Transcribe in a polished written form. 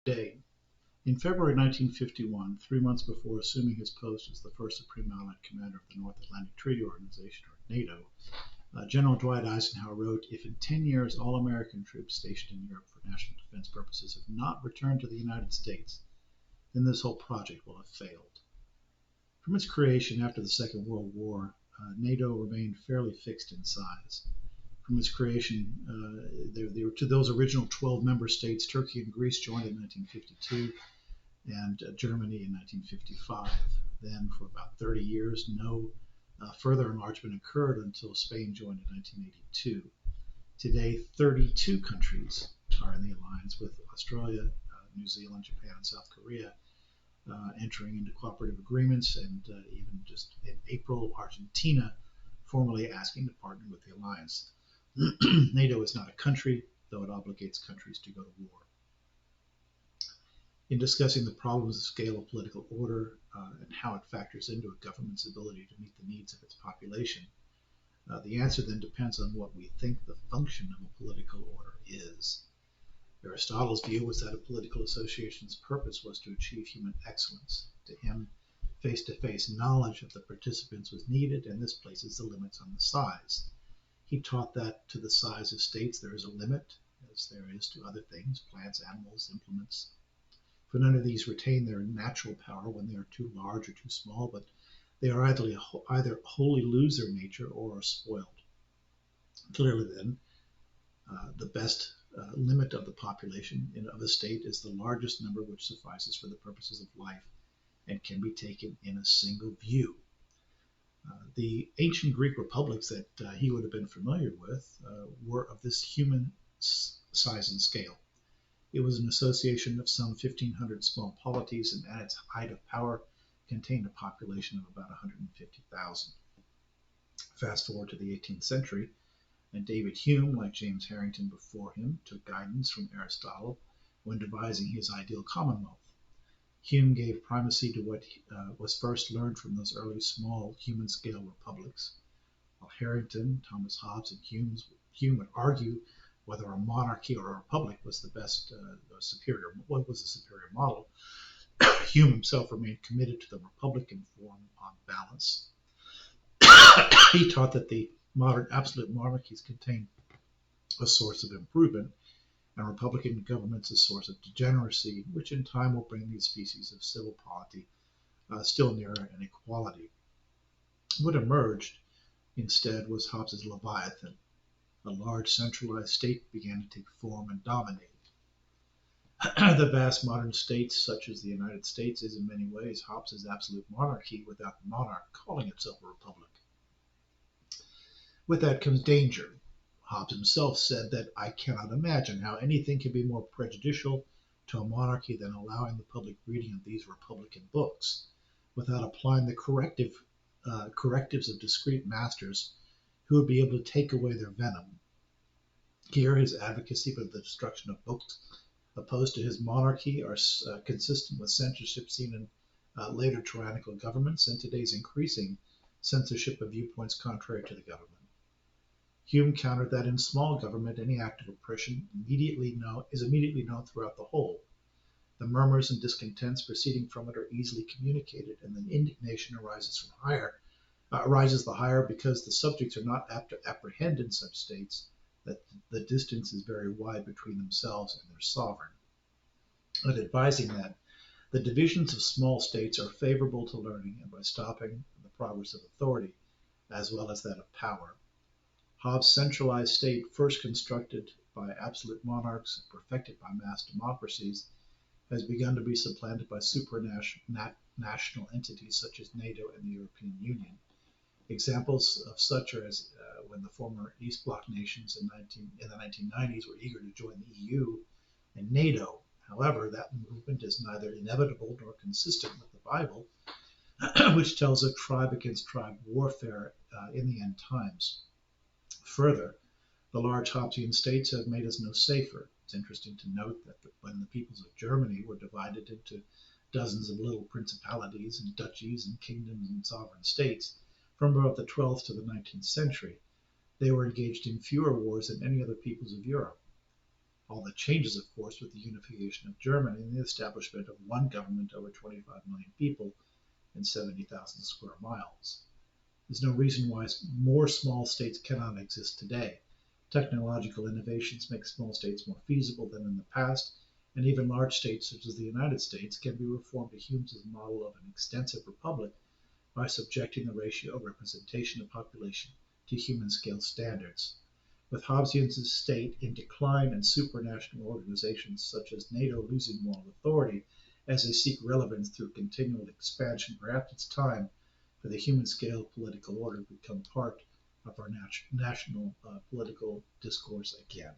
Day. In February 1951, 3 months before assuming his post as the first Supreme Allied Commander of the North Atlantic Treaty Organization, or NATO, General Dwight Eisenhower wrote, "If in 10 years all American troops stationed in Europe for national defense purposes have not returned to the United States, then this whole project will have failed." From its creation after the Second World War, NATO remained fairly fixed in size. From its creation, to those original 12 member states, Turkey and Greece joined in 1952 and Germany in 1955. Then, for about 30 years, no further enlargement occurred until Spain joined in 1982. Today, 32 countries are in the alliance, with Australia, New Zealand, Japan, and South Korea entering into cooperative agreements, and even just in April, Argentina formally asking to partner with the alliance. NATO is not a country, though it obligates countries to go to war. In discussing the problems of scale of political order and how it factors into a government's ability to meet the needs of its population, the answer then depends on what we think the function of a political order is. Aristotle's view was that a political association's purpose was to achieve human excellence. To him, face-to-face knowledge of the participants was needed, and this places the limits on the size. He taught that to the size of states there is a limit, as there is to other things, plants, animals, implements. For none of these retain their natural power when they are too large or too small, but they are either wholly lose their nature or are spoiled. Clearly, then, the best limit of the population of a state is the largest number which suffices for the purposes of life and can be taken in a single view. The ancient Greek republics that he would have been familiar with were of this human size and scale. It was an association of some 1,500 small polities, and at its height of power contained a population of about 150,000. Fast forward to the 18th century, and David Hume, like James Harrington before him, took guidance from Aristotle when devising his ideal commonwealth. Hume gave primacy to what was first learned from those early small human-scale republics, while Harrington, Thomas Hobbes, and Hume would argue whether a monarchy or a republic was the best, what was the superior model. Hume himself remained committed to the republican form on balance. He taught that the modern absolute monarchies contain a source of improvement, and republican governments a source of degeneracy, which in time will bring these species of civil polity still nearer an equality. What emerged instead was Hobbes's Leviathan. A large centralized state began to take form and dominate. The vast modern states, such as the United States, is in many ways Hobbes's absolute monarchy without the monarch calling itself a republic. With that comes danger. Hobbes himself said that "I cannot imagine how anything can be more prejudicial to a monarchy than allowing the public reading of these republican books, without applying the correctives of discreet masters who would be able to take away their venom." Here, his advocacy for the destruction of books opposed to his monarchy are consistent with censorship seen in later tyrannical governments and today's increasing censorship of viewpoints contrary to the government. Hume countered that in small government, any act of oppression is immediately known throughout the whole. The murmurs and discontents proceeding from it are easily communicated, and then indignation arises the higher because the subjects are not apt to apprehend in such states that the distance is very wide between themselves and their sovereign. But advising that the divisions of small states are favorable to learning and by stopping the progress of authority as well as that of power. Hobbes' centralized state, first constructed by absolute monarchs and perfected by mass democracies, has begun to be supplanted by supranational entities such as NATO and the European Union. Examples of such are as when the former East Bloc nations in the 1990s were eager to join the EU and NATO. However, that movement is neither inevitable nor consistent with the Bible, which tells of tribe against tribe warfare in the end times. Further, the large Hobbesian states have made us no safer. It's interesting to note that when the peoples of Germany were divided into dozens of little principalities and duchies and kingdoms and sovereign states, from about the 12th to the 19th century, they were engaged in fewer wars than any other peoples of Europe. All that changes, of course, with the unification of Germany and the establishment of one government over 25 million people in 70,000 square miles. There's no reason why more small states cannot exist today. Technological innovations make small states more feasible than in the past, and even large states such as the United States can be reformed to Hume's model of an extensive republic by subjecting the ratio of representation of population to human scale standards. With Hobbesian's state in decline and supranational organizations such as NATO losing moral authority as they seek relevance through continual expansion, perhaps it's time for the human scale political order to become part of our national political discourse again.